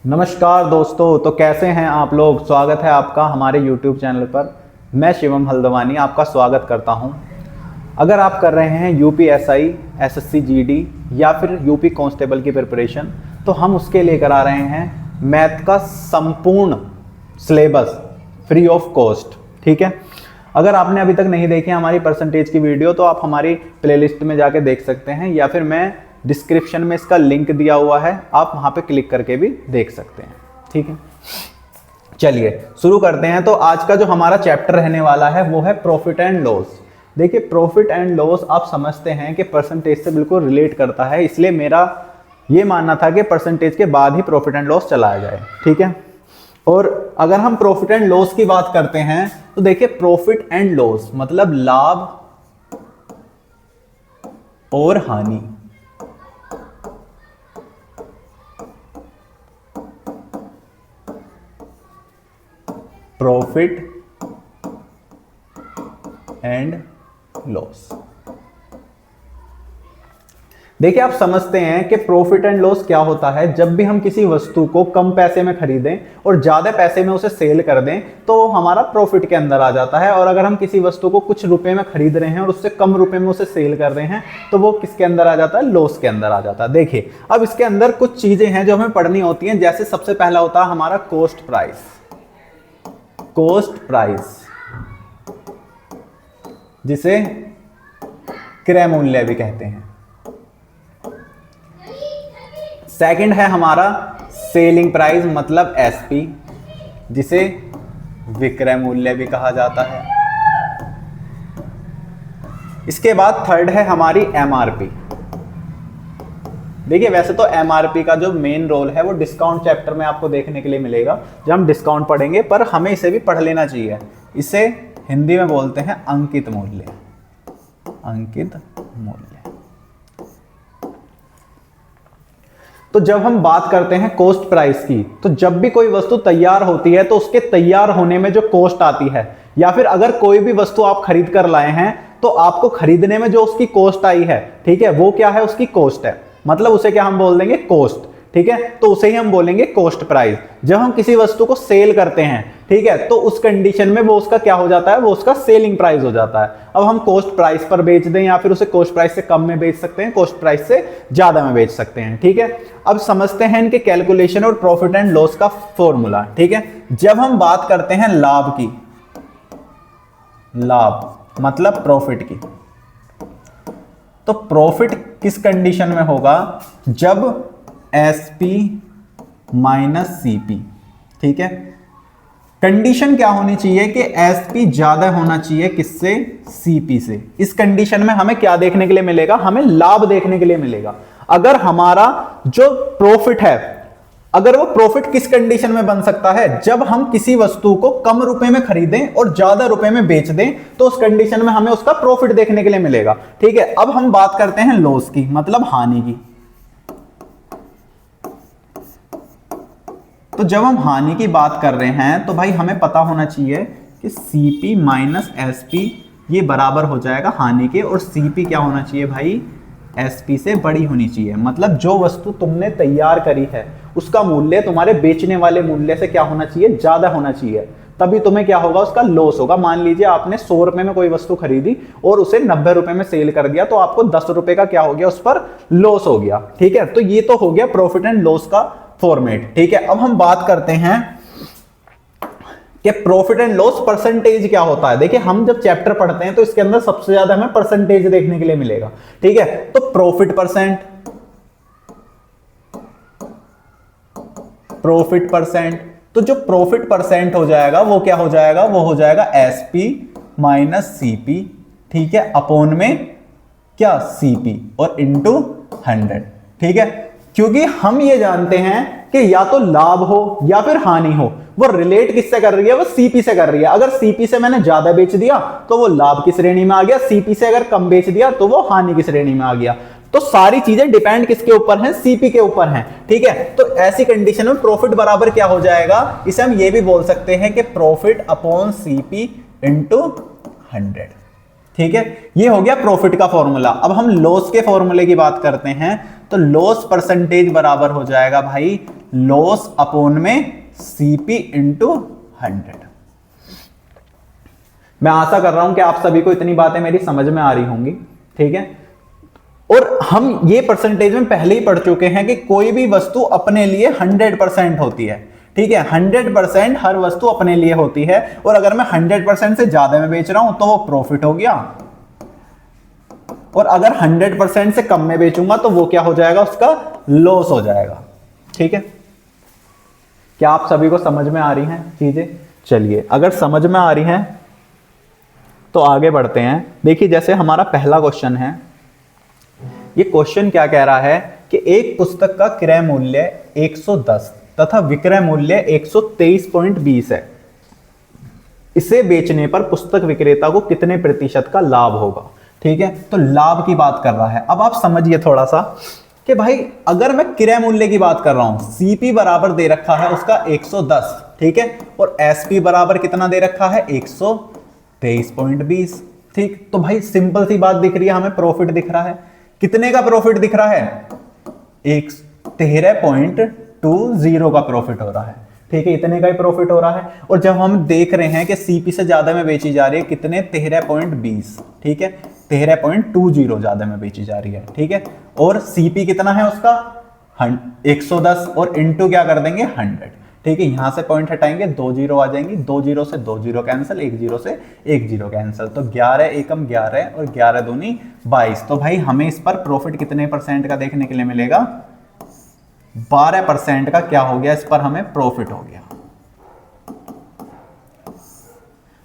नमस्कार दोस्तों, तो कैसे हैं आप लोग। स्वागत है आपका हमारे YouTube चैनल पर। मैं शिवम हल्द्वानी आपका स्वागत करता हूं। अगर आप कर रहे हैं UPSI, SSC GD या फिर UP कांस्टेबल की प्रिपरेशन, तो हम उसके लेकर आ रहे हैं मैथ का संपूर्ण सिलेबस फ्री ऑफ कॉस्ट। ठीक है, अगर आपने अभी तक नहीं देखी हमारी परसेंटेज की वीडियो तो आप हमारी प्लेलिस्ट में जाके देख सकते हैं, या फिर मैं डिस्क्रिप्शन में इसका लिंक दिया हुआ है, आप वहां पे क्लिक करके भी देख सकते हैं। ठीक है, चलिए शुरू करते हैं। तो आज का जो हमारा चैप्टर रहने वाला है वो है प्रॉफिट एंड लॉस। देखिए, प्रॉफिट एंड लॉस आप समझते हैं कि परसेंटेज से बिल्कुल रिलेट करता है, इसलिए मेरा ये मानना था कि परसेंटेज के बाद ही प्रॉफिट एंड लॉस चलाया जाए। ठीक है, और अगर हम प्रॉफिट एंड लॉस की बात करते हैं तो देखिए, प्रॉफिट एंड लॉस मतलब लाभ और हानि। प्रॉफिट एंड लॉस, देखिए आप समझते हैं कि प्रॉफिट एंड लॉस क्या होता है। जब भी हम किसी वस्तु को कम पैसे में खरीदें और ज्यादा पैसे में उसे सेल कर दें तो हमारा प्रॉफिट के अंदर आ जाता है, और अगर हम किसी वस्तु को कुछ रुपए में खरीद रहे हैं और उससे कम रुपए में उसे सेल कर रहे हैं तो वो किसके अंदर आ जाता है, लॉस के अंदर आ जाता है। देखिए, अब इसके अंदर कुछ चीजें हैं जो हमें पढ़नी होती हैं। जैसे सबसे पहला होता है हमारा कॉस्ट प्राइस। कॉस्ट प्राइस जिसे क्रय मूल्य भी कहते हैं। सेकंड है हमारा सेलिंग प्राइस मतलब SP, जिसे विक्रय मूल्य भी कहा जाता है। इसके बाद थर्ड है हमारी MRP। देखिए, वैसे तो MRP का जो मेन रोल है वो डिस्काउंट चैप्टर में आपको देखने के लिए मिलेगा जब हम डिस्काउंट पढ़ेंगे, पर हमें इसे भी पढ़ लेना चाहिए। इसे हिंदी में बोलते हैं अंकित मूल्य। अंकित मूल्य। तो जब हम बात करते हैं कॉस्ट प्राइस की, तो जब भी कोई वस्तु तैयार होती है तो उसके तैयार होने में जो कॉस्ट आती है, या फिर अगर कोई भी वस्तु आप खरीद कर लाए हैं तो आपको खरीदने में जो उसकी कॉस्ट आई है, ठीक है, वो क्या है, उसकी कॉस्ट है। मतलब उसे क्या हम बोल देंगे, कॉस्ट। ठीक है, तो उसे ही हम बोलेंगे कॉस्ट प्राइस। जब हम किसी वस्तु को सेल करते हैं, ठीक है, तो उस कंडीशन में वो उसका क्या हो जाता है, वो उसका सेलिंग प्राइस हो जाता है। अब हम कॉस्ट प्राइस पर बेच दें या फिर उसे कॉस्ट प्राइस से कम में बेच सकते हैं, कॉस्ट प्राइस से ज्यादा में बेच सकते हैं। ठीक है, अब समझते हैं इनके कैलकुलेशन और प्रॉफिट एंड लॉस का फॉर्मूला। ठीक है, जब हम बात करते हैं लाभ की, लाभ मतलब प्रॉफिट की, तो प्रॉफिट किस कंडीशन में होगा, जब SP माइनस CP। ठीक है, कंडीशन क्या होनी चाहिए कि SP ज्यादा होना चाहिए किससे, CP से। इस कंडीशन में हमें क्या देखने के लिए मिलेगा, हमें लाभ देखने के लिए मिलेगा। अगर हमारा जो प्रॉफिट है, अगर वो प्रॉफिट किस कंडीशन में बन सकता है, जब हम किसी वस्तु को कम रुपए में खरीदें और ज्यादा रुपए में बेच दें, तो उस कंडीशन में हमें उसका प्रॉफिट देखने के लिए मिलेगा। ठीक है, अब हम बात करते हैं लॉस की, मतलब हानि की। तो जब हम हानि की बात कर रहे हैं तो भाई हमें पता होना चाहिए कि CP माइनस SP ये बराबर हो जाएगा हानि के, और CP क्या होना चाहिए भाई, SP से बड़ी होनी चाहिए। मतलब जो वस्तु तुमने तैयार करी है उसका मूल्य तुम्हारे बेचने वाले मूल्य से क्या होना चाहिए, ज्यादा होना चाहिए, तभी तुम्हें क्या होगा, उसका लॉस होगा। मान लीजिए आपने 100 रुपए में कोई वस्तु खरीदी और उसे 90 रुपए में सेल कर दिया, तो आपको 10 रुपए का क्या हो गया, उस पर लॉस हो गया। ठीक है, तो ये तो हो गया प्रॉफिट एंड लॉस का फॉर्मेट। ठीक है, अब हम बात करते हैं कि प्रॉफिट एंड लॉस परसेंटेज क्या होता है। देखिए, हम जब चैप्टर पढ़ते हैं तो इसके अंदर सबसे ज्यादा हमें परसेंटेज देखने के लिए मिलेगा। ठीक है, तो प्रॉफिट परसेंट, प्रॉफिट परसेंट, तो जो प्रॉफिट परसेंट हो जाएगा वो क्या हो जाएगा, वो हो जाएगा SP माइनस CP। ठीक है, अपॉन में क्या, CP और इंटू 100। ठीक है, क्योंकि हम ये जानते हैं कि या तो लाभ हो या फिर हानि हो, वो रिलेट किससे कर रही है, वो CP से कर रही है। अगर CP से मैंने ज्यादा बेच दिया तो वो लाभ की श्रेणी में आ गया, CP से अगर कम बेच दिया तो वो हानि की श्रेणी में आ गया। तो सारी चीजें डिपेंड किसके ऊपर हैं, CP के ऊपर हैं। ठीक है, तो ऐसी कंडीशन में प्रॉफिट बराबर क्या हो जाएगा, इसे हम ये भी बोल सकते हैं कि प्रॉफिट अपॉन CP इंटू 100। ठीक है, ये हो गया प्रॉफिट का फॉर्मूला। अब हम लॉस के फॉर्मूले की बात करते हैं, तो लॉस परसेंटेज बराबर हो जाएगा भाई लॉस अपॉन में सीपी इंटू 100। मैं आशा कर रहा हूं कि आप सभी को इतनी बातें मेरी समझ में आ रही होंगी, ठीक है। और हम ये परसेंटेज में पहले ही पढ़ चुके हैं कि कोई भी वस्तु अपने लिए 100% होती है, ठीक है। 100% हर वस्तु अपने लिए होती है, और अगर मैं 100% से ज्यादा में बेच रहा हूं तो वो प्रॉफिट हो गया, और अगर 100% से कम में बेचूंगा तो वो क्या हो जाएगा, उसका लॉस हो जाएगा, ठीक है। क्या आप सभी को समझ में आ रही हैं चीजें? चलिए, अगर समझ में आ रही हैं तो आगे बढ़ते हैं। देखिए, जैसे हमारा पहला क्वेश्चन है, ये क्वेश्चन क्या कह रहा है कि एक पुस्तक का क्रय मूल्य 110 तथा विक्रय मूल्य 123.20 है। इसे बेचने पर पुस्तक विक्रेता को कितने प्रतिशत का लाभ होगा, ठीक है। तो लाभ की बात कर रहा है। अब आप समझिए थोड़ा सा कि भाई अगर मैं क्रय मूल्य की बात कर रहा हूं, सीपी बराबर दे रखा है उसका 110, ठीक है, और एसपी बराबर कितना दे रखा है, 123.20, ठीक। तो भाई सिंपल सी बात दिख रही है, हमें प्रॉफिट दिख रहा है। कितने का प्रॉफिट दिख रहा है, 13.20 का प्रॉफिट हो रहा है, ठीक है, इतने का ही प्रॉफिट हो रहा है। और जब हम देख रहे हैं कि सीपी से ज्यादा में बेची जा रही है, कितने, 13.20, ठीक है, 13.20 ज्यादा में बेची जा रही है, ठीक है। और सीपी कितना है उसका 110, और इंटू क्या कर देंगे 100, ठीक है। यहां से पॉइंट हटाएंगे, 2 जीरो आ जाएंगी, 2 जीरो से 2 जीरो कैंसिल, 1 जीरो से 1 जीरो कैंसिल, तो 11 एकम 11 और 11 दूनी 22। तो भाई हमें इस पर प्रॉफिट कितने परसेंट का देखने के लिए मिलेगा, 12% का क्या हो गया, इस पर हमें प्रॉफिट हो गया।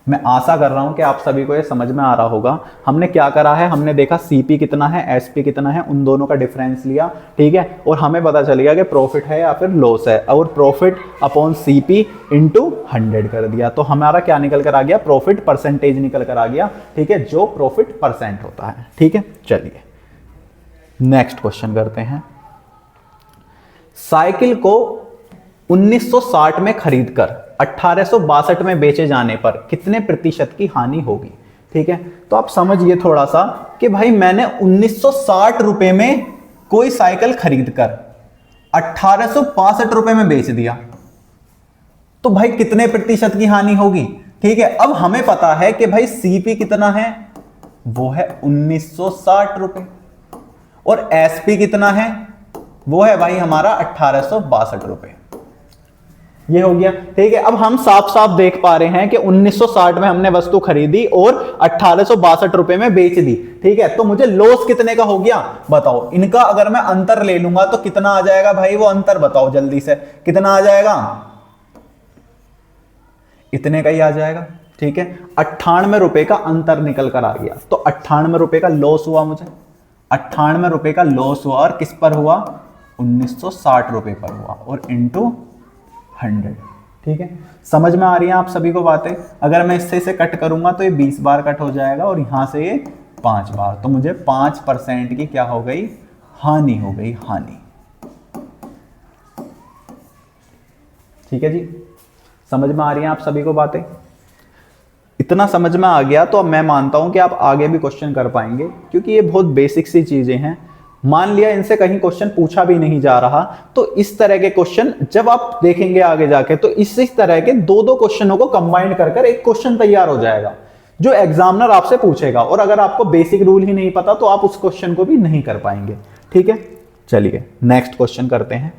मैं आशा कर रहा हूं कि आप सभी को ये समझ में आ रहा होगा। हमने क्या करा है, हमने देखा सीपी कितना है, एसपी कितना है, उन दोनों का डिफरेंस लिया, ठीक है, और हमें पता चल गया कि प्रॉफिट है या फिर लॉस है, और प्रॉफिट अपॉन सीपी इंटू 100 कर दिया। तो हमारा क्या निकल कर आ गया, प्रॉफिट परसेंटेज निकल कर आ गया, ठीक है, जो प्रॉफिट परसेंट होता है, ठीक है। चलिए नेक्स्ट क्वेश्चन करते हैं। साइकिल को 1960 में खरीदकर 1862 में बेचे जाने पर कितने प्रतिशत की हानि होगी, ठीक है। तो आप समझिए थोड़ा सा कि भाई मैंने 1960 रुपए में कोई साइकिल खरीदकर 1862 रुपए में बेच दिया, तो भाई कितने प्रतिशत की हानि होगी, ठीक है। अब हमें पता है कि भाई सीपी कितना है, वो है 1960 रुपए, और एसपी कितना है, वो है भाई हमारा 1862 रुपए। ये हो गया, ठीक है। अब हम साफ साफ देख पा रहे हैं कि 1960 में हमने वस्तु खरीदी और 1862 रुपए में बेच दी, ठीक है। तो मुझे लॉस कितने का हो गया, बताओ। इनका अगर मैं अंतर ले लूंगा तो कितना आ जाएगा भाई, वो अंतर बताओ जल्दी से, कितना आ जाएगा, इतने का ही आ जाएगा, ठीक है। 98 रुपए का अंतर निकल कर आ गया। तो 98 रुपए का लॉस हुआ मुझे, 98 रुपए का लॉस हुआ, और किस पर हुआ, 1960 रुपए पर हुआ, और इंटू 100, ठीक है। समझ में आ रही है आप सभी को बातें? अगर मैं इससे इसे कट करूंगा तो ये 20 बार कट हो जाएगा, और यहां से ये 5 बार, तो मुझे 5% की क्या हो गई, हानि हो गई, हानि, ठीक है जी। समझ में आ रही है आप सभी को बातें? इतना समझ में आ गया तो अब मैं मानता हूं कि आप आगे भी क्वेश्चन कर पाएंगे, क्योंकि ये बहुत बेसिक सी चीजें हैं। मान लिया इनसे कहीं क्वेश्चन पूछा भी नहीं जा रहा, तो इस तरह के क्वेश्चन जब आप देखेंगे आगे जाके, तो इस तरह के दो क्वेश्चनों को कंबाइन कर एक क्वेश्चन तैयार हो जाएगा जो एग्जामिनर आपसे पूछेगा। और अगर आपको बेसिक रूल ही नहीं पता तो आप उस क्वेश्चन को भी नहीं कर पाएंगे, ठीक है। चलिए नेक्स्ट क्वेश्चन करते हैं।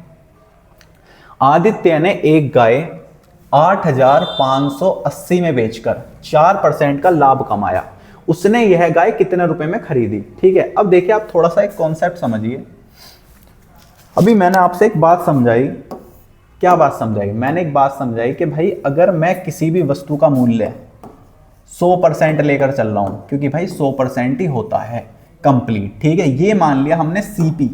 आदित्य ने एक गाय 8580 में बेचकर 4% का लाभ कमाया। उसने यह गाय कितने रुपए में खरीदी, ठीक है। अब देखिए आप थोड़ा सा एक कॉन्सेप्ट समझिए। अभी मैंने आपसे एक बात समझाई, क्या बात समझाई, मैंने एक बात समझाई कि भाई अगर मैं किसी भी वस्तु का मूल्य 100% लेकर चल रहा हूं, क्योंकि भाई 100% ही होता है कंप्लीट, ठीक है। ये मान लिया हमने सीपी,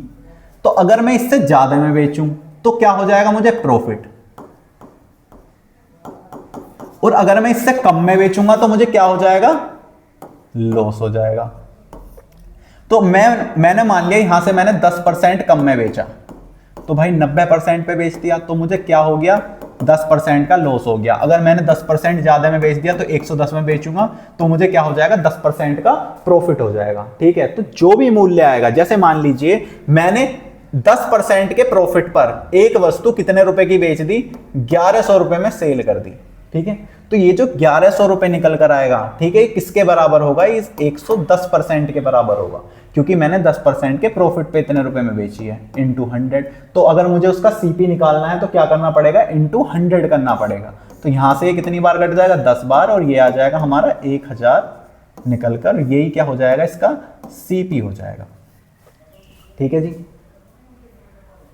तो अगर मैं इससे ज्यादा में बेचूं तो क्या हो जाएगा, मुझे प्रॉफिट, और अगर मैं इससे कम में बेचूंगा तो मुझे क्या हो जाएगा, लॉस हो जाएगा। तो मैंने मान लिया यहां से मैंने 10% कम में बेचा, तो भाई 90% पे बेच दिया, तो मुझे क्या हो गया, 10% का लॉस हो गया। अगर मैंने 10% ज्यादा में बेच दिया तो 110 में बेचूंगा तो मुझे क्या हो जाएगा, 10% का प्रॉफिट हो जाएगा, ठीक है। तो जो भी मूल्य आएगा, जैसे मान लीजिए मैंने 10% के प्रॉफिट पर एक वस्तु कितने रुपए की बेच दी, 1100 रुपए में सेल कर दी। ठीक है, तो ये जो 1100 रुपए निकल कर आएगा, ठीक है, किसके बराबर होगा, इस 110% के बराबर होगा, क्योंकि मैंने 10% के प्रॉफिट पे इतने रुपए में बेची है, इंटू 100। तो अगर मुझे उसका सीपी निकालना है तो क्या करना पड़ेगा, इंटू 100 करना पड़ेगा। तो यहां से ये कितनी बार कट जाएगा, 10 बार, और ये आ जाएगा हमारा 1000 निकलकर, यही क्या हो जाएगा, इसका सीपी हो जाएगा। ठीक है जी,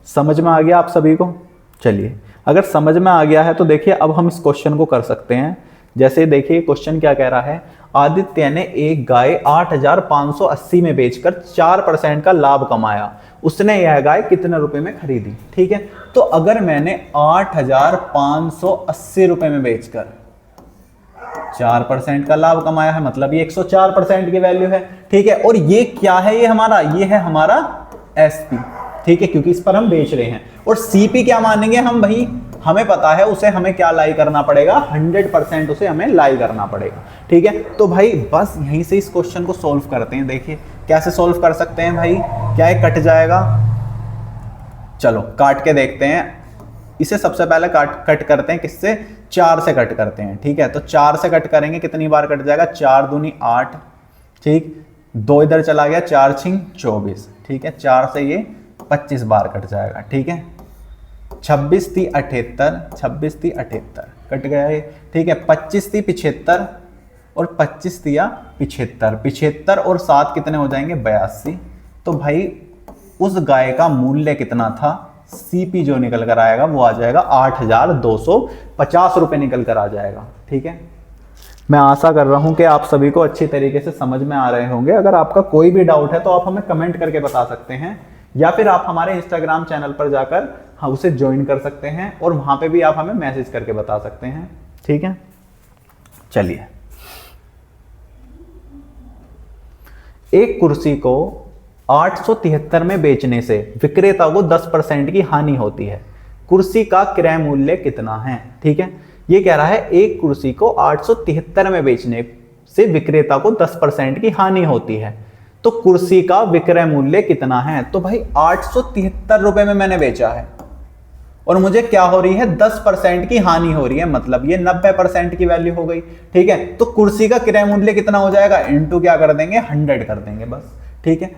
समझ में आ गया आप सभी को। चलिए, अगर समझ में आ गया है तो देखिए अब हम इस क्वेश्चन को कर सकते हैं। जैसे देखिए क्वेश्चन क्या कह रहा है, आदित्य ने एक गाय 8580 में बेचकर 4% का लाभ कमाया, उसने यह गाय कितने रुपए में खरीदी। ठीक है, तो अगर मैंने 8580 रुपए में बेचकर 4% का लाभ कमाया है, मतलब ये 104% की वैल्यू है। ठीक है, और ये क्या है, ये है हमारा एसपी। ठीक है, क्योंकि इस पर हम बेच रहे हैं। और सीपी क्या मानेंगे हम, भाई हमें पता है उसे हमें क्या लाई करना पड़ेगा, 100% उसे हमें लाई करना पड़ेगा। ठीक है, तो भाई बस यहीं से इस क्वेश्चन को सॉल्व करते हैं। देखिए कैसे सॉल्व कर सकते हैं भाई, क्या ये कट जाएगा, चलो काट के देखते हैं। इसे सबसे पहले कट करते हैं, किससे, 4 से कट करते हैं। ठीक है, तो 4 से कट करेंगे, कितनी बार कट जाएगा, 4 दूनी 8, ठीक, 2 इधर चला गया, 4 छिंग 24। ठीक है, 4 से ये 25 बार कट जाएगा। ठीक है, 26 × 78, 26 × 78 कट गया ये। ठीक है, 25 × 75 और 25 × 75, 75 और 7 कितने हो जाएंगे, 82। तो भाई उस गाय का मूल्य कितना था, सीपी जो निकल कर आएगा वो आ जाएगा 8250 रुपए निकल कर आ जाएगा। ठीक है, मैं आशा कर रहा हूं कि आप सभी को अच्छी तरीके से समझ में आ रहे होंगे। अगर आपका कोई भी डाउट है तो आप हमें कमेंट करके बता सकते हैं, या फिर आप हमारे इंस्टाग्राम चैनल पर जाकर उसे ज्वाइन कर सकते हैं और वहां पे भी आप हमें मैसेज करके बता सकते हैं। ठीक है, चलिए, एक कुर्सी को 873 में बेचने से विक्रेता को 10% की हानि होती है, कुर्सी का क्रय मूल्य कितना है। ठीक है, ये कह रहा है एक कुर्सी को 873 में बेचने से विक्रेता को 10% की हानि होती है, तो कुर्सी का विक्रय मूल्य कितना है। तो भाई 873 रुपए में मैंने बेचा है और मुझे क्या हो रही है, 10% की हानि हो रही है, मतलब ये 90% की वैल्यू हो गई। ठीक है, तो कुर्सी का क्रय मूल्य कितना हो जाएगा, इनटू क्या कर देंगे, 100 कर देंगे बस। ठीक है,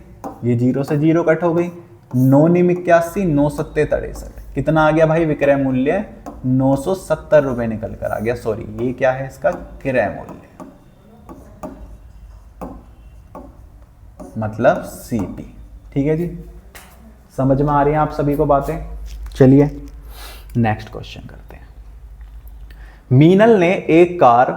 ये 0 से 0 कट हो गई, 9 × 81, 9 × 7 = 63, कितना आ गया भाई विक्रय मूल्य, 970 रुपए निकल कर आ गया। सॉरी, ये क्या है, इसका क्रय मूल्य, मतलब सीपी। ठीक है जी, समझ में आ रही हैं आप सभी को बातें। चलिए नेक्स्ट क्वेश्चन करते हैं। मीनल ने एक कार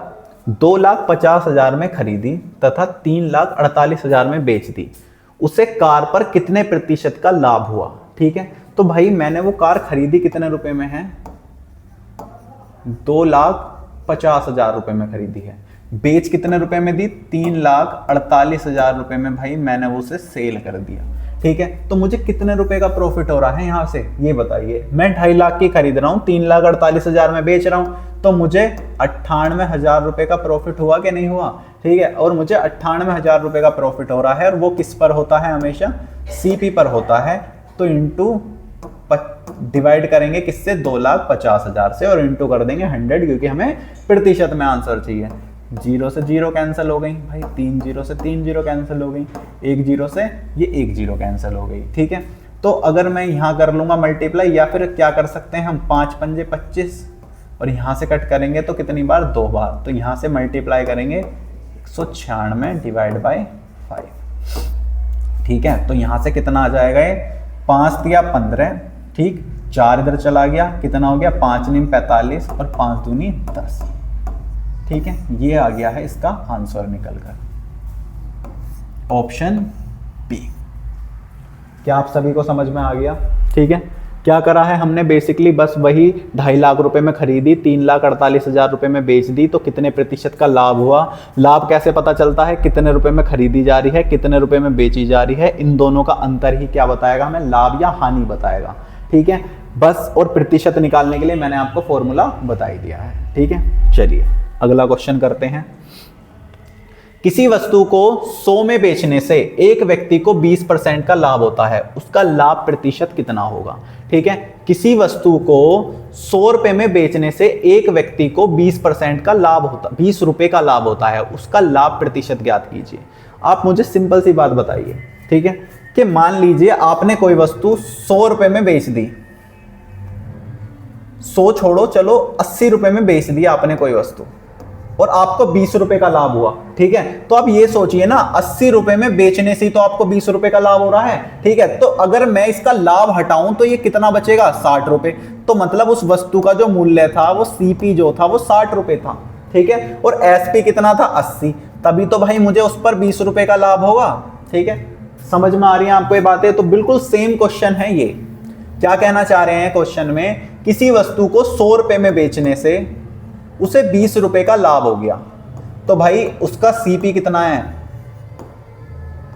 2,50,000 में खरीदी तथा 3,48,000 में बेच दी, उसे कार पर कितने प्रतिशत का लाभ हुआ। ठीक है, तो भाई मैंने वो कार खरीदी कितने रुपए में है, 2,50,000 रुपए में खरीदी है, बेच कितने रुपए में दी, 3,48,000 रुपए में भाई मैंने उसे सेल कर दिया। ठीक है, तो मुझे कितने रुपए का प्रॉफिट हो रहा है यहां से, ये बताइए। मैं 2.5 लाख की खरीद रहा हूं, 3,48,000 में बेच रहा हूं, तो मुझे 98,000 रुपए का प्रॉफिट हुआ कि नहीं हुआ। ठीक है, और मुझे 98,000 रुपए का प्रॉफिट हो रहा है, और वो किस पर होता है, हमेशा सीपी पर होता है। तो इंटू डिवाइड करेंगे किससे, 2,50,000 से, और इंटू कर देंगे 100, क्योंकि हमें प्रतिशत में आंसर चाहिए। 0 से 0 कैंसिल हो गई भाई, 3 0 से 3 0 कैंसिल हो गई, 1 0 से ये 1 0 कैंसिल हो गई। ठीक है, तो अगर मैं यहाँ कर लूंगा मल्टीप्लाई, या फिर क्या कर सकते हैं हम, 5 × 5 = 25, और यहाँ से कट करेंगे तो कितनी बार, 2 बार, तो यहाँ से मल्टीप्लाई करेंगे 196 / 5। ठीक है, तो यहाँ से कितना आ जाएगा, ये 5 × 3 = 15, ठीक, 4 इधर चला गया, कितना हो गया, 5 × 9 = 45 और 5 दूनी 10। ठीक है, ये आ गया है इसका आंसर निकल कर, ऑप्शन बी। क्या आप सभी को समझ में आ गया। ठीक है, क्या करा है हमने, बेसिकली बस वही 2.5 लाख रुपए में खरीदी, 3,48,000 रुपए में बेच दी, तो कितने प्रतिशत का लाभ हुआ। लाभ कैसे पता चलता है, कितने रुपए में खरीदी जा रही है, कितने रुपए में बेची जा रही है, इन दोनों का अंतर ही क्या बताएगा हमें, लाभ या हानि बताएगा। ठीक है, बस, और प्रतिशत निकालने के लिए मैंने आपको फॉर्मूला बता ही दिया है। ठीक है, चलिए अगला क्वेश्चन करते हैं। किसी वस्तु को 100 में बेचने से एक व्यक्ति को 20% का लाभ होता है, उसका लाभ प्रतिशत कितना होगा। ठीक है, किसी वस्तु को 100 रुपए में बेचने से एक व्यक्ति को 20% का लाभ होता, 20 रुपए का लाभ होता है, उसका लाभ प्रतिशत ज्ञात कीजिए। आप मुझे सिंपल सी बात बताइए, ठीक है, कि मान लीजिए आपने कोई वस्तु 100 रुपए में बेच दी, 100 छोड़ो, चलो 80 रुपए में बेच दी आपने कोई वस्तु और आपको 20 रुपए का लाभ हुआ। ठीक है, तो आप ये सोचिए ना, 80 रुपए में बेचने से तो आपको 20 रुपए का लाभ हो रहा है। ठीक है, तो अगर मैं इसका लाभ हटाऊं तो ये कितना बचेगा, 60 रुपए। तो मतलब उस वस्तु का जो मूल्य था, वो सीपी जो था वो 60 रुपए था। ठीक है, और एसपी कितना था, 80, तभी तो भाई मुझे उस पर 20 रुपए का लाभ होगा। ठीक है, समझ में आ रही है आपको ये बातें। तो बिल्कुल सेम क्वेश्चन है ये। क्या कहना चाह रहे हैं क्वेश्चन में, किसी वस्तु को 100 रुपए में बेचने से उसे 20 रुपए का लाभ हो गया, तो भाई उसका सीपी कितना है,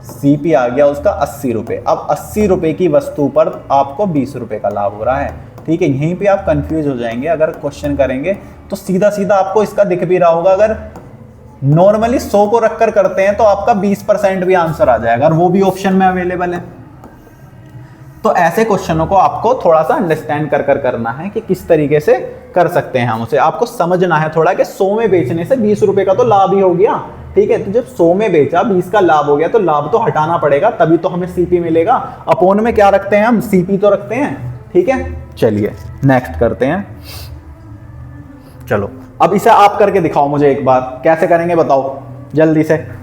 सीपी आ गया उसका 80 रुपए। अब 80 रुपए की वस्तु पर आपको 20 रुपए का लाभ हो रहा है। ठीक है, यहीं पे आप कंफ्यूज हो जाएंगे। अगर क्वेश्चन करेंगे तो सीधा सीधा आपको इसका दिख भी रहा होगा। अगर नॉर्मली 100 को रखकर करते हैं तो आपका 20% भी आंसर आ जाएगा, और वो भी ऑप्शन में अवेलेबल है। तो ऐसे क्वेश्चनों को आपको थोड़ा सा अंडरस्टैंड कर करना है कि किस तरीके से कर सकते हैं हम उसे। आपको समझना है थोड़ा कि 100 में बेचने से 20 रुपए का तो लाभ ही हो गया। ठीक है, तो जब 100 में बेचा 20 का लाभ हो गया, तो लाभ तो हटाना पड़ेगा, तभी तो हमें सीपी मिलेगा। अपोन में क्या रखते हैं हम, सीपी तो रखते हैं। ठीक है, चलिए नेक्स्ट करते हैं। चलो अब इसे आप करके दिखाओ मुझे एक बार, कैसे करेंगे बताओ जल्दी से।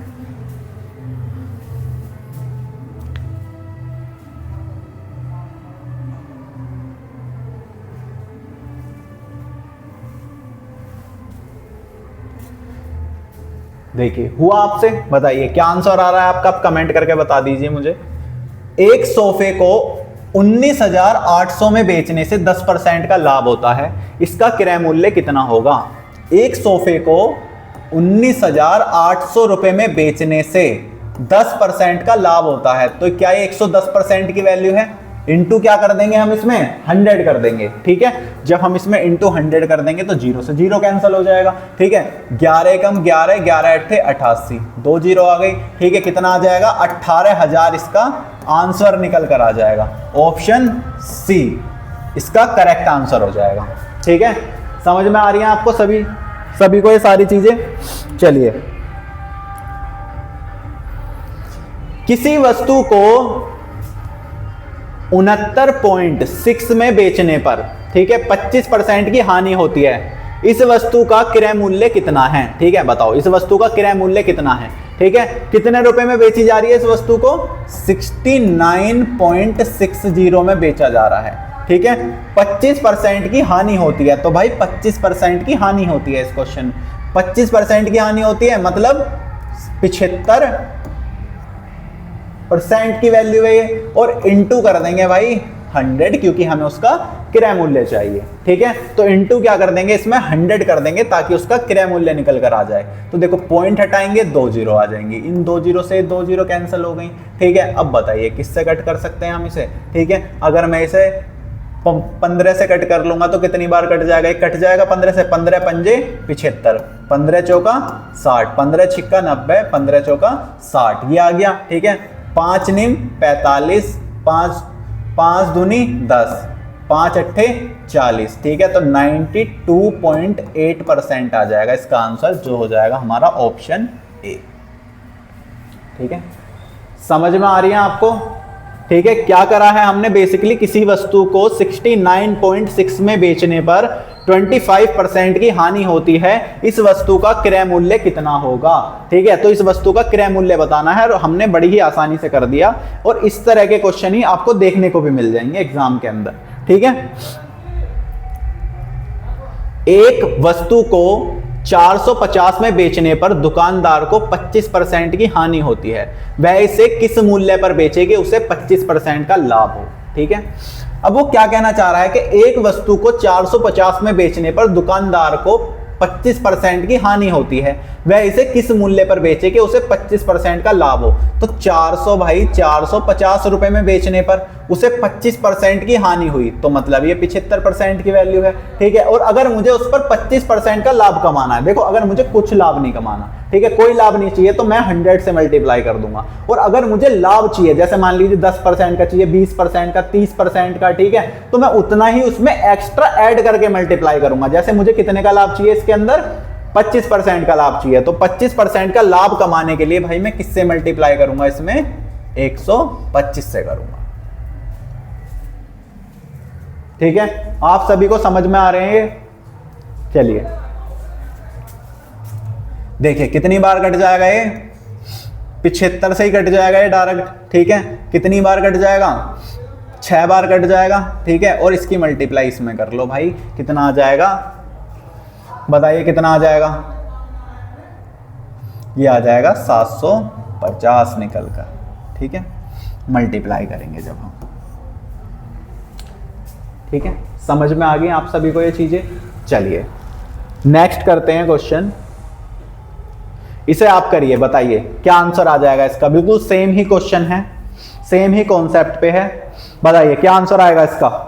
देखिए हुआ आपसे, बताइए क्या आंसर आ रहा है आपका, आप कमेंट करके बता दीजिए मुझे। एक सोफे को 19,800 में बेचने से 10% का लाभ होता है, इसका क्रय मूल्य कितना होगा। एक सोफे को 19,800 रुपए में बेचने से 10% का लाभ होता है, तो क्या ये 110% की वैल्यू है। इंटू क्या कर देंगे हम, इसमें 100 कर देंगे। ठीक है, जब हम इसमें इंटू 100 कर देंगे तो 0 से 0 कैंसिल हो जाएगा। ठीक है, 11 कम 11, 11 अट्ठे 88, 2 0 आ गई। ठीक है, कितना आ जाएगा, 18,000 इसका आंसर निकल कर आ जाएगा। ऑप्शन सी इसका करेक्ट आंसर हो जाएगा। ठीक है, समझ में आ रही है आपको सभी को ये सारी चीजें। चलिए, किसी वस्तु को 69.6 में बेचने पर, ठीक है, 25% की हानि होती है, इस वस्तु का क्रय मूल्य कितना है। ठीक है, बताओ इस वस्तु का क्रय मूल्य कितना है। ठीक है, कितने रुपए में बेची जा रही है इस वस्तु को, 69.60 में बेचा जा रहा है। ठीक है, 25% की हानि होती है, तो भाई 25% की हानि होती है इस क्वेश्चन, 25% की हानि होती है, मतलब 75% की वैल्यू है ये, और इंटू कर देंगे भाई 100, क्योंकि हमें उसका क्रय मूल्य चाहिए। ठीक है, तो इंटू क्या कर देंगे, इसमें 100 कर देंगे ताकि उसका क्रय मूल्य निकल कर आ जाए। तो देखो पॉइंट हटाएंगे, 2 0 आ जाएंगे, इन 2 0 से 2 0 कैंसिल हो गई। ठीक है, अब बताइए किससे कट कर सकते हैं हम इसे। ठीक है, अगर मैं इसे 15 से कट कर लूंगा तो कितनी बार कट जाएगा, कट जाएगा 15 से, 15 पंजे 75, 15 चौका 60, 15 छिक्का 90, 15 चौका 60, ये आ गया। ठीक है, 5 निम 45, 5 दूनी 10, 5 अट्ठे 40। ठीक है, तो 92.8% आ जाएगा इसका आंसर, जो हो जाएगा हमारा ऑप्शन ए। ठीक है, समझ में आ रही है आपको। ठीक है, क्या करा है हमने, बेसिकली किसी वस्तु को 69.6 में बेचने पर 25% की हानि होती है, इस वस्तु का क्रय मूल्य कितना होगा। ठीक है, तो इस वस्तु का क्रय मूल्य बताना है, और हमने बड़ी ही आसानी से कर दिया, और इस तरह के क्वेश्चन ही आपको देखने को भी मिल जाएंगे एग्जाम के अंदर। ठीक है, एक वस्तु को 450 में बेचने पर दुकानदार को 25% की हानि होती है, वह इसे किस मूल्य पर बेचेगी, उसे 25% का लाभ हो। ठीक है, अब वो क्या कहना चाह रहा है कि एक वस्तु को 450 में बेचने पर दुकानदार को 25% की हानि होती है, वह इसे किस मूल्य पर बेचेगी, उसे 25% का लाभ हो। तो 400 भाई 450 रुपए में बेचने पर, उसे 25% की हानि हुई, तो मतलब ये 75% की वैल्यू है। ठीक है, और अगर मुझे उस पर 25% का लाभ कमाना है, देखो अगर मुझे कुछ लाभ नहीं कमाना, ठीक है, कोई लाभ नहीं चाहिए, तो मैं 100 से मल्टीप्लाई कर दूंगा। और अगर मुझे लाभ चाहिए, जैसे मान लीजिए 10% का चाहिए, 20% का, 30% का, ठीक है, तो मैं उतना ही उसमें एक्स्ट्रा ऐड करके मल्टीप्लाई करूंगा। जैसे मुझे कितने का लाभ चाहिए इसके अंदर, 25% का लाभ चाहिए, तो 25% का लाभ कमाने के लिए भाई मैं किससे मल्टीप्लाई करूंगा, इसमें 125 से करूंगा। ठीक है, आप सभी को समझ में आ रहे हैं? चलिए देखिए कितनी बार कट जाएगा ये, 75 से ही कट जाएगा ये डायरेक्ट। ठीक है, कितनी बार कट जाएगा, 6 बार कट जाएगा। ठीक है, और इसकी मल्टीप्लाई इसमें कर लो भाई, कितना आ जाएगा, बताइए कितना आ जाएगा। ये आ जाएगा 750 निकल कर। ठीक है, मल्टीप्लाई करेंगे जब हम। ठीक है, समझ में आ गई आप सभी को ये चीजें। चलिए नेक्स्ट करते हैं क्वेश्चन, इसे आप करिए, बताइए क्या आंसर आ जाएगा इसका। बिल्कुल सेम ही क्वेश्चन है, सेम ही कॉन्सेप्ट पे है, बताइए क्या आंसर आएगा इसका।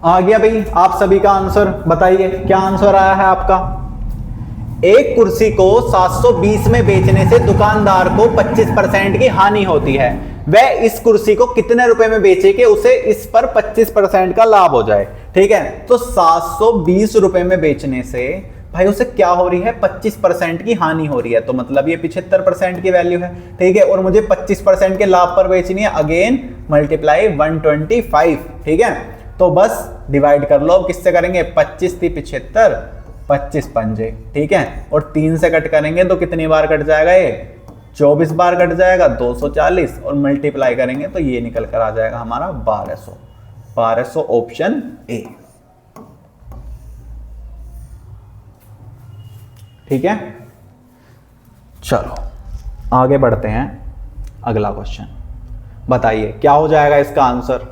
आ गया भाई आप सभी का आंसर, बताइए क्या आंसर आया है आपका। एक कुर्सी को 720 में बेचने से दुकानदार को 25% की हानि होती है। वह इस कुर्सी को कितने रुपए में बेचे कि उसे इस पर 25% का लाभ हो जाए। ठीक है, तो 720 रुपए में बेचने से भाई उसे क्या हो रही है, 25% की हानि हो रही है, तो मतलब ये 75% की वैल्यू है। ठीक है, और मुझे 25% के लाभ पर बेचनी है, अगेन मल्टीप्लाई 125। ठीक है, तो बस डिवाइड कर लो, अब किससे करेंगे, 25 थी 75, 25 पंजे। ठीक है, और 3 से कट करेंगे तो कितनी बार कट जाएगा, ये 24 बार कट जाएगा, 240, और मल्टीप्लाई करेंगे तो ये निकल कर आ जाएगा हमारा 1200। 1200 ऑप्शन ए। ठीक है, चलो आगे बढ़ते हैं, अगला क्वेश्चन बताइए क्या हो जाएगा इसका आंसर।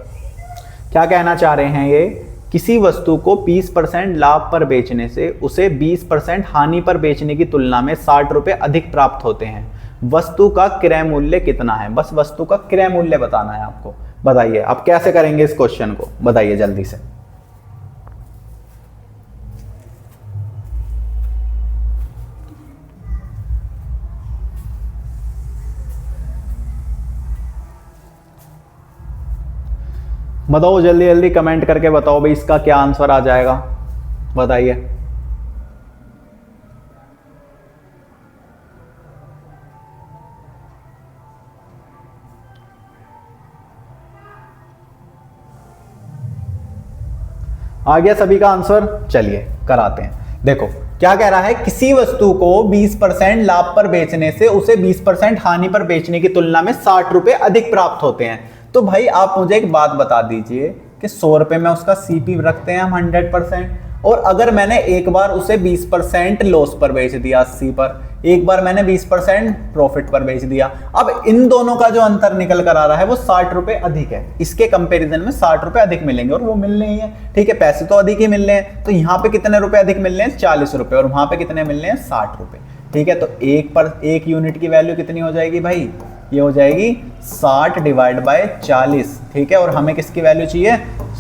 क्या कहना चाह रहे हैं ये, किसी वस्तु को 20% लाभ पर बेचने से उसे 20% हानि पर बेचने की तुलना में 60 रुपए अधिक प्राप्त होते हैं। वस्तु का क्रय मूल्य कितना है, बस वस्तु का क्रय मूल्य बताना है आपको। बताइए आप कैसे करेंगे इस क्वेश्चन को, बताइए जल्दी से। बताओ जल्दी जल्दी कमेंट करके बताओ भाई इसका क्या आंसर आ जाएगा, बताइए। आ गया सभी का आंसर, चलिए कराते हैं। देखो क्या कह रहा है, किसी वस्तु को 20% लाभ पर बेचने से उसे 20% हानि पर बेचने की तुलना में 60 रुपए अधिक प्राप्त होते हैं। तो भाई आप मुझे एक बात बता दीजिए कि 100 रुपए में उसका सीपी रखते हैं हम 100%, और अगर मैंने एक बार उसे 20% लॉस पर बेच दिया 80 पर, एक बार मैंने 20% प्रॉफिट पर बेच दिया, अब इन दोनों का जो अंतर निकल कर आ रहा है वो 60 रुपए अधिक है। इसके कंपैरिजन में 60 रुपए अधिक मिलेंगे, और वो मिल रहे हैं। ठीक है, पैसे तो अधिक ही मिल रहे हैं, तो यहाँ पे कितने रुपए अधिक मिल रहे हैं, 40 रुपए, और वहां पे कितने मिल रहे हैं, 60 रुपए। ठीक है, तो एक यूनिट की वैल्यू कितनी हो जाएगी भाई, ये हो जाएगी 60 डिवाइड बाय 40। ठीक है, और हमें किसकी वैल्यू चाहिए,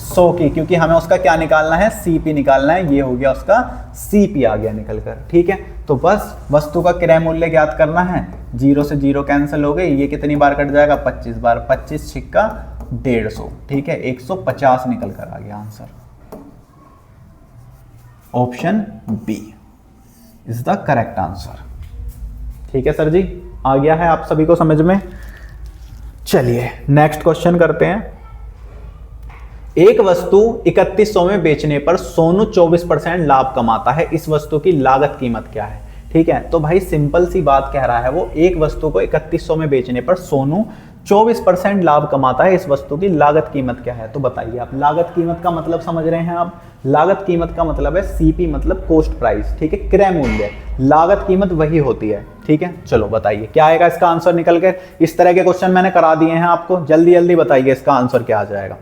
100 की, क्योंकि हमें उसका क्या निकालना है, सीपी निकालना है। ये हो गया उसका सीपी आ गया निकल कर। ठीक है, तो बस वस्तु का क्रय मूल्य ज्ञात करना है, 0 से 0 कैंसिल हो गई, ये कितनी बार कट जाएगा, 25 बार, 25 छिक्का 150। ठीक है, 150 निकल कर आ गया answer. Option B is the correct answer. ठीक है सर जी, आ गया है आप सभी को समझ में। चलिए नेक्स्ट क्वेश्चन करते हैं। एक वस्तु 3100 में बेचने पर सोनू 24% लाभ कमाता है, इस वस्तु की लागत कीमत क्या है। ठीक है, तो भाई सिंपल सी बात कह रहा है वो, एक वस्तु को 3100 में बेचने पर सोनू 24% लाभ कमाता है, इस वस्तु की लागत कीमत क्या है? तो बताइए आप, लागत कीमत का मतलब समझ रहे हैं आप? लागत कीमत का मतलब है सीपी, मतलब कॉस्ट प्राइस, ठीक है, क्रय मूल्य। लागत कीमत वही होती है, ठीक है। चलो बताइए क्या आएगा इसका आंसर निकल कर। इस तरह के क्वेश्चन मैंने करा दिए हैं आपको, जल्दी जल्दी बताइए इसका आंसर क्या आ जाएगा।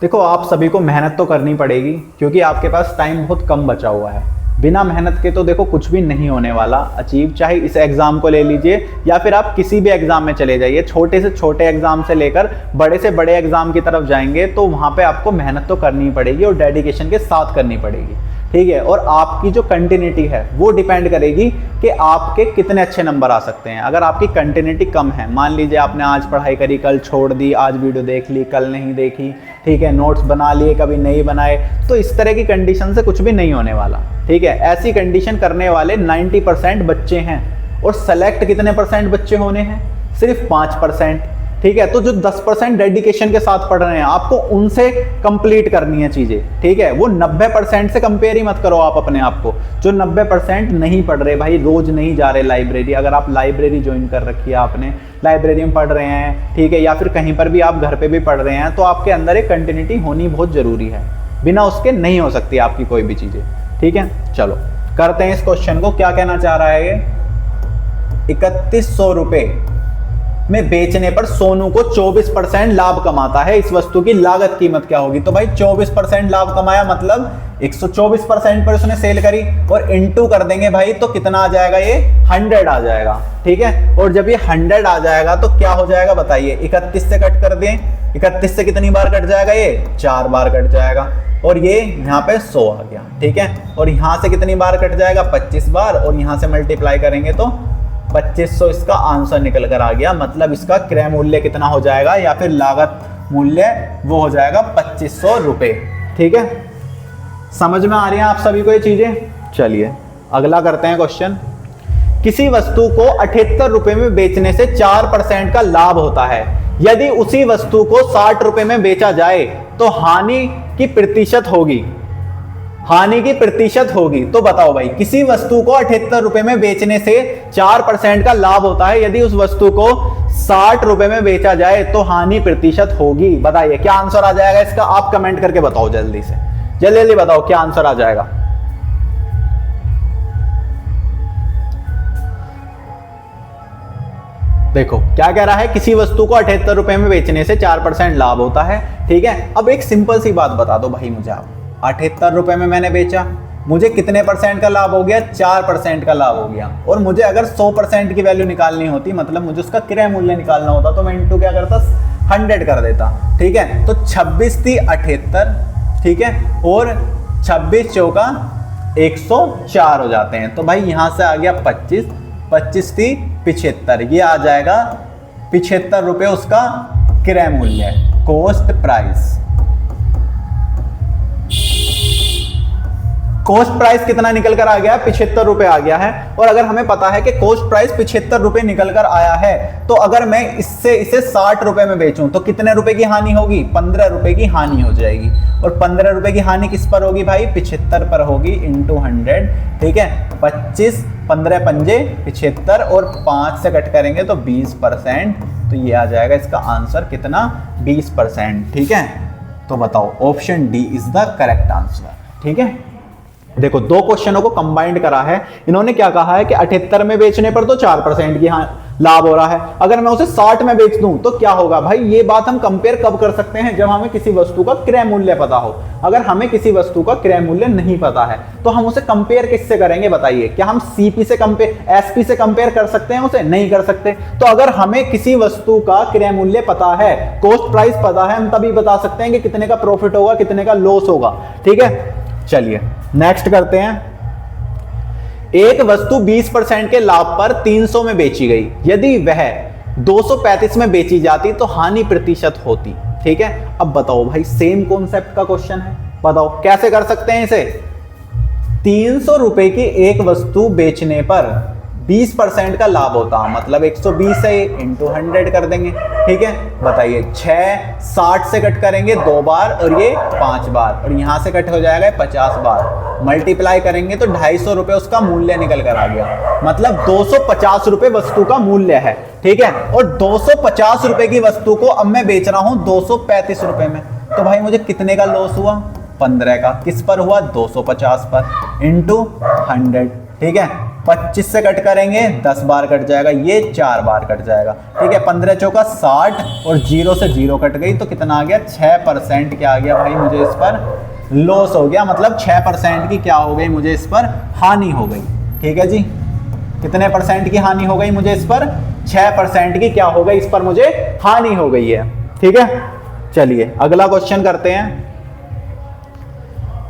देखो आप सभी को मेहनत तो करनी पड़ेगी, क्योंकि आपके पास टाइम बहुत कम बचा हुआ है। बिना मेहनत के तो देखो कुछ भी नहीं होने वाला अचीव। चाहे इस एग्जाम को ले लीजिए या फिर आप किसी भी एग्जाम में चले जाइए, छोटे से छोटे एग्जाम से लेकर बड़े से बड़े एग्जाम की तरफ जाएंगे तो वहां पे आपको मेहनत तो करनी पड़ेगी और डेडिकेशन के साथ करनी पड़ेगी, ठीक है। और आपकी जो कंटिन्यूटी है वो डिपेंड करेगी कि आपके कितने अच्छे नंबर आ सकते हैं। अगर आपकी कंटिन्यूटी कम है, मान लीजिए आपने आज पढ़ाई करी, कल छोड़ दी, आज वीडियो देख ली, कल नहीं देखी, ठीक है, नोट्स बना लिए, कभी नहीं बनाए, तो इस तरह की कंडीशन से कुछ भी नहीं होने वाला, ठीक है। ऐसी कंडीशन करने वाले 90% बच्चे हैं और सेलेक्ट कितने परसेंट बच्चे होने हैं? सिर्फ 5%, ठीक है। तो जो 10% डेडिकेशन के साथ पढ़ रहे हैं आपको उनसे कंप्लीट करनी है चीजें, ठीक है। वो 90% से कंपेयर ही मत करो आप अपने आप को। जो 90% नहीं पढ़ रहे भाई, रोज नहीं जा रहे लाइब्रेरी, अगर आप लाइब्रेरी ज्वाइन कर रखी है आपने, लाइब्रेरी में पढ़ रहे हैं, ठीक है, या फिर कहीं पर भी आप घर पे भी पढ़ रहे हैं, तो आपके अंदर एक कंटिन्यूटी होनी बहुत जरूरी है। बिना उसके नहीं हो सकती आपकी कोई भी चीजें, ठीक है। चलो करते हैं इस क्वेश्चन को। क्या कहना चाह रहा है ये? 3100 रुपए में बेचने पर सोनू को 24% लाभ कमाता है, इस वस्तु की लागत कीमत क्या होगी? तो भाई 24% लाभ कमाया मतलब 124% पर उसने सेल करी, और इनटू कर देंगे भाई तो कितना आ जाएगा? ये 100 आ जाएगा, ठीक है। और जब ये 100 आ जाएगा तो क्या हो जाएगा बताइए? 31 से कट कर दें, 31 से कितनी बार कट जाएगा? ये 4 बार कट जाएगा, और ये यहाँ पे 100 आ गया, ठीक है। और यहाँ से कितनी बार कट जाएगा? 25 बार, और यहाँ से मल्टीप्लाई करेंगे तो 2500 इसका आंसर निकल कर आ गया। मतलब इसका क्रय मूल्य कितना हो जाएगा, या फिर लागत मूल्य वो हो जाएगा 2500 रुपए, ठीक है। समझ में आ रही है आप सभी को ये चीजें? चलिए अगला करते हैं क्वेश्चन। किसी वस्तु को 78 रुपए में बेचने से 4% का लाभ होता है। यदि उसी वस्तु को 60 रुपए में बेचा जाए तो हानि की प्रतिशत होगी। हानि की प्रतिशत होगी। तो बताओ भाई, किसी वस्तु को 78 रुपए में बेचने से 4% का लाभ होता है, यदि उस वस्तु को 60 रुपए में बेचा जाए तो हानि प्रतिशत होगी। बताइए क्या आंसर आ जाएगा इसका? आप कमेंट करके बताओ जल्दी से, जल्दी जल्दी बताओ क्या आंसर आ जाएगा। देखो क्या कह रहा है, किसी वस्तु को 78 रुपए में बेचने से 4% लाभ होता है, ठीक है। अब एक सिंपल सी बात बता दो भाई मुझे आप, 78 रुपए में मैंने बेचा, मुझे कितने परसेंट का लाभ हो गया? 4% का लाभ हो गया। और मुझे अगर 100% की वैल्यू निकालनी होती, मतलब मुझे उसका क्रय मूल्य निकालना होता, तो मैं इनटू क्या करता? 100 कर देता, ठीक है। तो 26 थी 78, ठीक है, और 26 चौका 104 हो जाते हैं। तो भाई यहां से आ गया 25, 25 थी 75, ये आ जाएगा 75 रुपए उसका क्रय मूल्य, कॉस्ट प्राइस। कॉस्ट प्राइस कितना निकल कर आ गया? 75 रुपए आ गया है। और अगर हमें पता है कि कॉस्ट प्राइस 75 रुपए निकल कर आया है, तो अगर मैं इसे 60 रुपए में बेचूं तो कितने रुपए की हानि होगी? 15 रुपए की हानि हो जाएगी। और 15 रुपए की हानि किस पर होगी भाई? 75 पर होगी, इंटू 100, ठीक है। 25, 15 पंजे 75, और 5 से कट करेंगे तो 20%, तो ये आ जाएगा इसका आंसर कितना? 20%, ठीक है। तो बताओ option D is the correct answer, ठीक है। देखो दो क्वेश्चनों को कंबाइंड करा है इन्होंने। क्या कहा है कि 78 में बेचने पर तो 4% की लाभ हो रहा है, अगर मैं उसे 60 में बेच दूं तो क्या होगा? भाई ये बात हम कंपेयर कब कर सकते हैं? जब हमें किसी वस्तु का क्रय मूल्य पता हो। अगर हमें किसी वस्तु का क्रय मूल्य नहीं पता है तो हम उसे कंपेयर किससे करेंगे बताइए? क्या हम सीपी से कंपेयर, एसपी से कंपेयर कर सकते हैं उसे? नहीं कर सकते। तो अगर हमें किसी वस्तु का क्रय मूल्य पता है, कॉस्ट प्राइस पता है, हम तभी बता सकते हैं कि कितने का प्रॉफिट होगा, कितने का लॉस होगा, ठीक है। चलिए नेक्स्ट करते हैं। एक वस्तु 20% के लाभ पर 300 में बेची गई, यदि वह 235 में बेची जाती तो हानि प्रतिशत होती, ठीक है। अब बताओ भाई, सेम कॉन्सेप्ट का क्वेश्चन है, बताओ कैसे कर सकते हैं इसे? 300 रुपए की एक वस्तु बेचने पर 20% का लाभ होता, मतलब 120 है इंटू 100 कर देंगे। ठीक है, बताइए 6 60 से कट करेंगे 2 बार और ये 5 बार, और यहाँ से कट हो जाएगा 50 बार, मल्टीप्लाई करेंगे तो 250 रुपए उसका मूल्य निकल कर आ गया, मतलब 250 रुपए वस्तु का मूल्य है। ठीक है, और 250 रुपए की वस्तु को अब मैं बेच रहा हूं 235 रुपए में, तो भाई मुझे कितने का लॉस हुआ? 15 का। किस पर हुआ? 250 पर इंटू 100। ठीक है, 25 से कट करेंगे 10 बार कट जाएगा, ये 4 बार कट जाएगा। ठीक है, 15 चौका 60 और 0 से 0 कट गई तो कितना आ गया? 6% क्या आ गया भाई? मुझे इस पर लॉस हो गया, मतलब 6% की क्या हो गई? मुझे इस पर हानि हो गई। ठीक है जी, कितने परसेंट की हानि हो गई मुझे इस पर? 6% की क्या हो गई? इस पर मुझे हानि हो गई है। ठीक है, चलिए अगला क्वेश्चन करते हैं।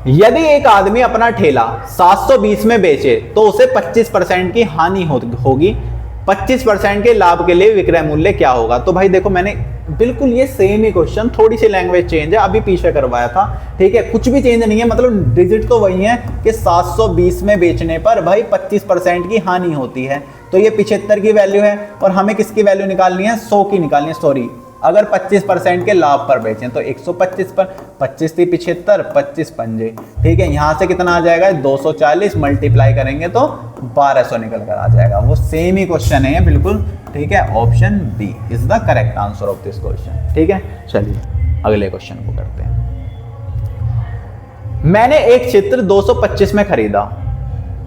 यदि एक आदमी अपना ठेला 720 में बेचे तो उसे 25% की हानि होगी, 25% के लाभ के लिए विक्रय मूल्य क्या होगा? तो भाई देखो, मैंने बिल्कुल ये सेम ही क्वेश्चन, थोड़ी सी लैंग्वेज चेंज है, अभी पीछे करवाया था। ठीक है, कुछ भी चेंज नहीं है, मतलब डिजिट तो वही है कि 720 में बेचने पर भाई 25% की हानि होती है, तो ये 75 की वैल्यू है, और हमें किसकी वैल्यू निकालनी है? 100 की निकालनी है। सॉरी, अगर 25% के लाभ पर बेचें तो 125 पर, 25 थी 75, 25 पंजे। ठीक है, यहां से कितना आ जाएगा? 240, मल्टीप्लाई करेंगे तो 1200 निकल कर आ जाएगा। वो सेम ही क्वेश्चन है बिल्कुल। ठीक है, option B is the correct answer of this question. ठीक है, चलिए अगले क्वेश्चन को करते हैं। मैंने एक चित्र 225 में खरीदा,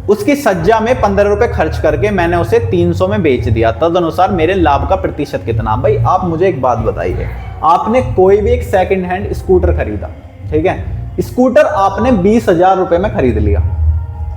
उसकी सज्जा में 15 रुपए खर्च करके मैंने उसे 300 में बेच दिया, तदनुसार मेरे लाभ का प्रतिशत कितना? भाई आप मुझे एक बात बताइए, आपने कोई भी एक सेकंड हैंड स्कूटर खरीदा, ठीक है, स्कूटर आपने 20,000 रुपए में खरीद लिया,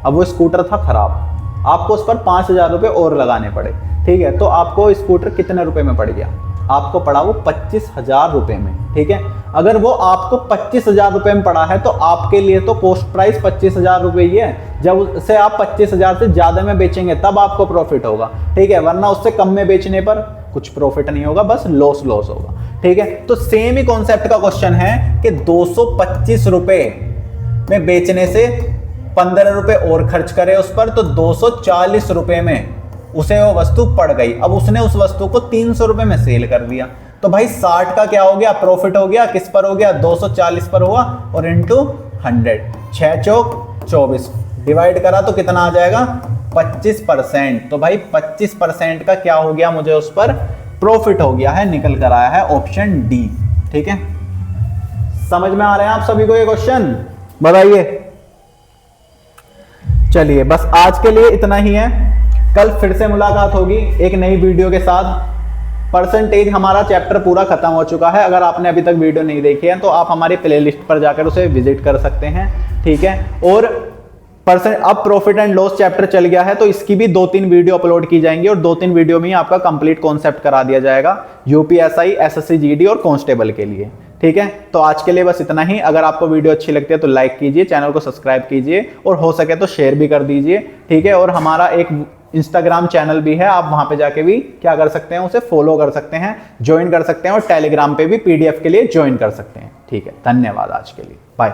अब वो स्कूटर था खराब, आपको उस पर 5,000 रुपए और लगाने पड़े। ठीक है, तो आपको स्कूटर कितने रुपए में पड़ गया? आपको पड़ा वो 25,000 रुपए में। ठीक है, अगर वो आपको 25,000 रुपए में पड़ा है तो आपके लिए तो कॉस्ट प्राइस 25,000 रुपए ही है। जब उसे आप 25,000 से ज्यादा में बेचेंगे तब आपको प्रॉफिट होगा। ठीक है, वरना उससे कम में बेचने पर कुछ प्रॉफिट नहीं होगा, बस लॉस होगा। ठीक है, तो सेम ही कॉन्सेप्ट का क्वेश्चन है कि 225 रुपए में बेचने से 15 रुपए और खर्च करे उस पर, तो 240 रुपए में उसे वो वस्तु पड़ गई। अब उसने उस वस्तु को 300 रुपए में सेल कर दिया, तो भाई 60 का क्या हो गया? प्रॉफिट हो गया। किस पर हो गया? 240 पर हुआ, और इंटू 100, 6 चौक 24, डिवाइड करा तो कितना आ जाएगा? 25%। तो भाई 25% का क्या हो गया? मुझे उस पर प्रॉफिट हो गया है, निकल कर आया है ऑप्शन डी। ठीक है, समझ में आ रहे हैं आप सभी को ये क्वेश्चन? बताइए। चलिए बस आज के लिए इतना ही है, कल फिर से मुलाकात होगी एक नई वीडियो के साथ। परसेंटेज हमारा चैप्टर पूरा खत्म हो चुका है, अगर आपने अभी तक वीडियो नहीं देखी है तो आप हमारी प्लेलिस्ट पर जाकर उसे विजिट कर सकते हैं। ठीक है, और अब प्रॉफिट एंड लॉस चैप्टर चल गया है तो इसकी भी 2-3 वीडियो अपलोड की जाएंगी, और 2-3 वीडियो में ही आपका कंप्लीट कॉन्सेप्ट करा दिया जाएगा यूपीएसआई, एसएससी जीडी और कांस्टेबल के लिए। ठीक है, तो आज के लिए बस इतना ही। अगर आपको वीडियो अच्छी लगती है तो लाइक कीजिए, चैनल को सब्सक्राइब कीजिए, और हो सके तो शेयर भी कर दीजिए। ठीक है, और हमारा एक इंस्टाग्राम चैनल भी है, आप वहां पे जाके भी क्या कर सकते हैं? उसे फॉलो कर सकते हैं, ज्वाइन कर सकते हैं, और टेलीग्राम पे भी पीडीएफ के लिए ज्वाइन कर सकते हैं। ठीक है, धन्यवाद आज के लिए, बाय।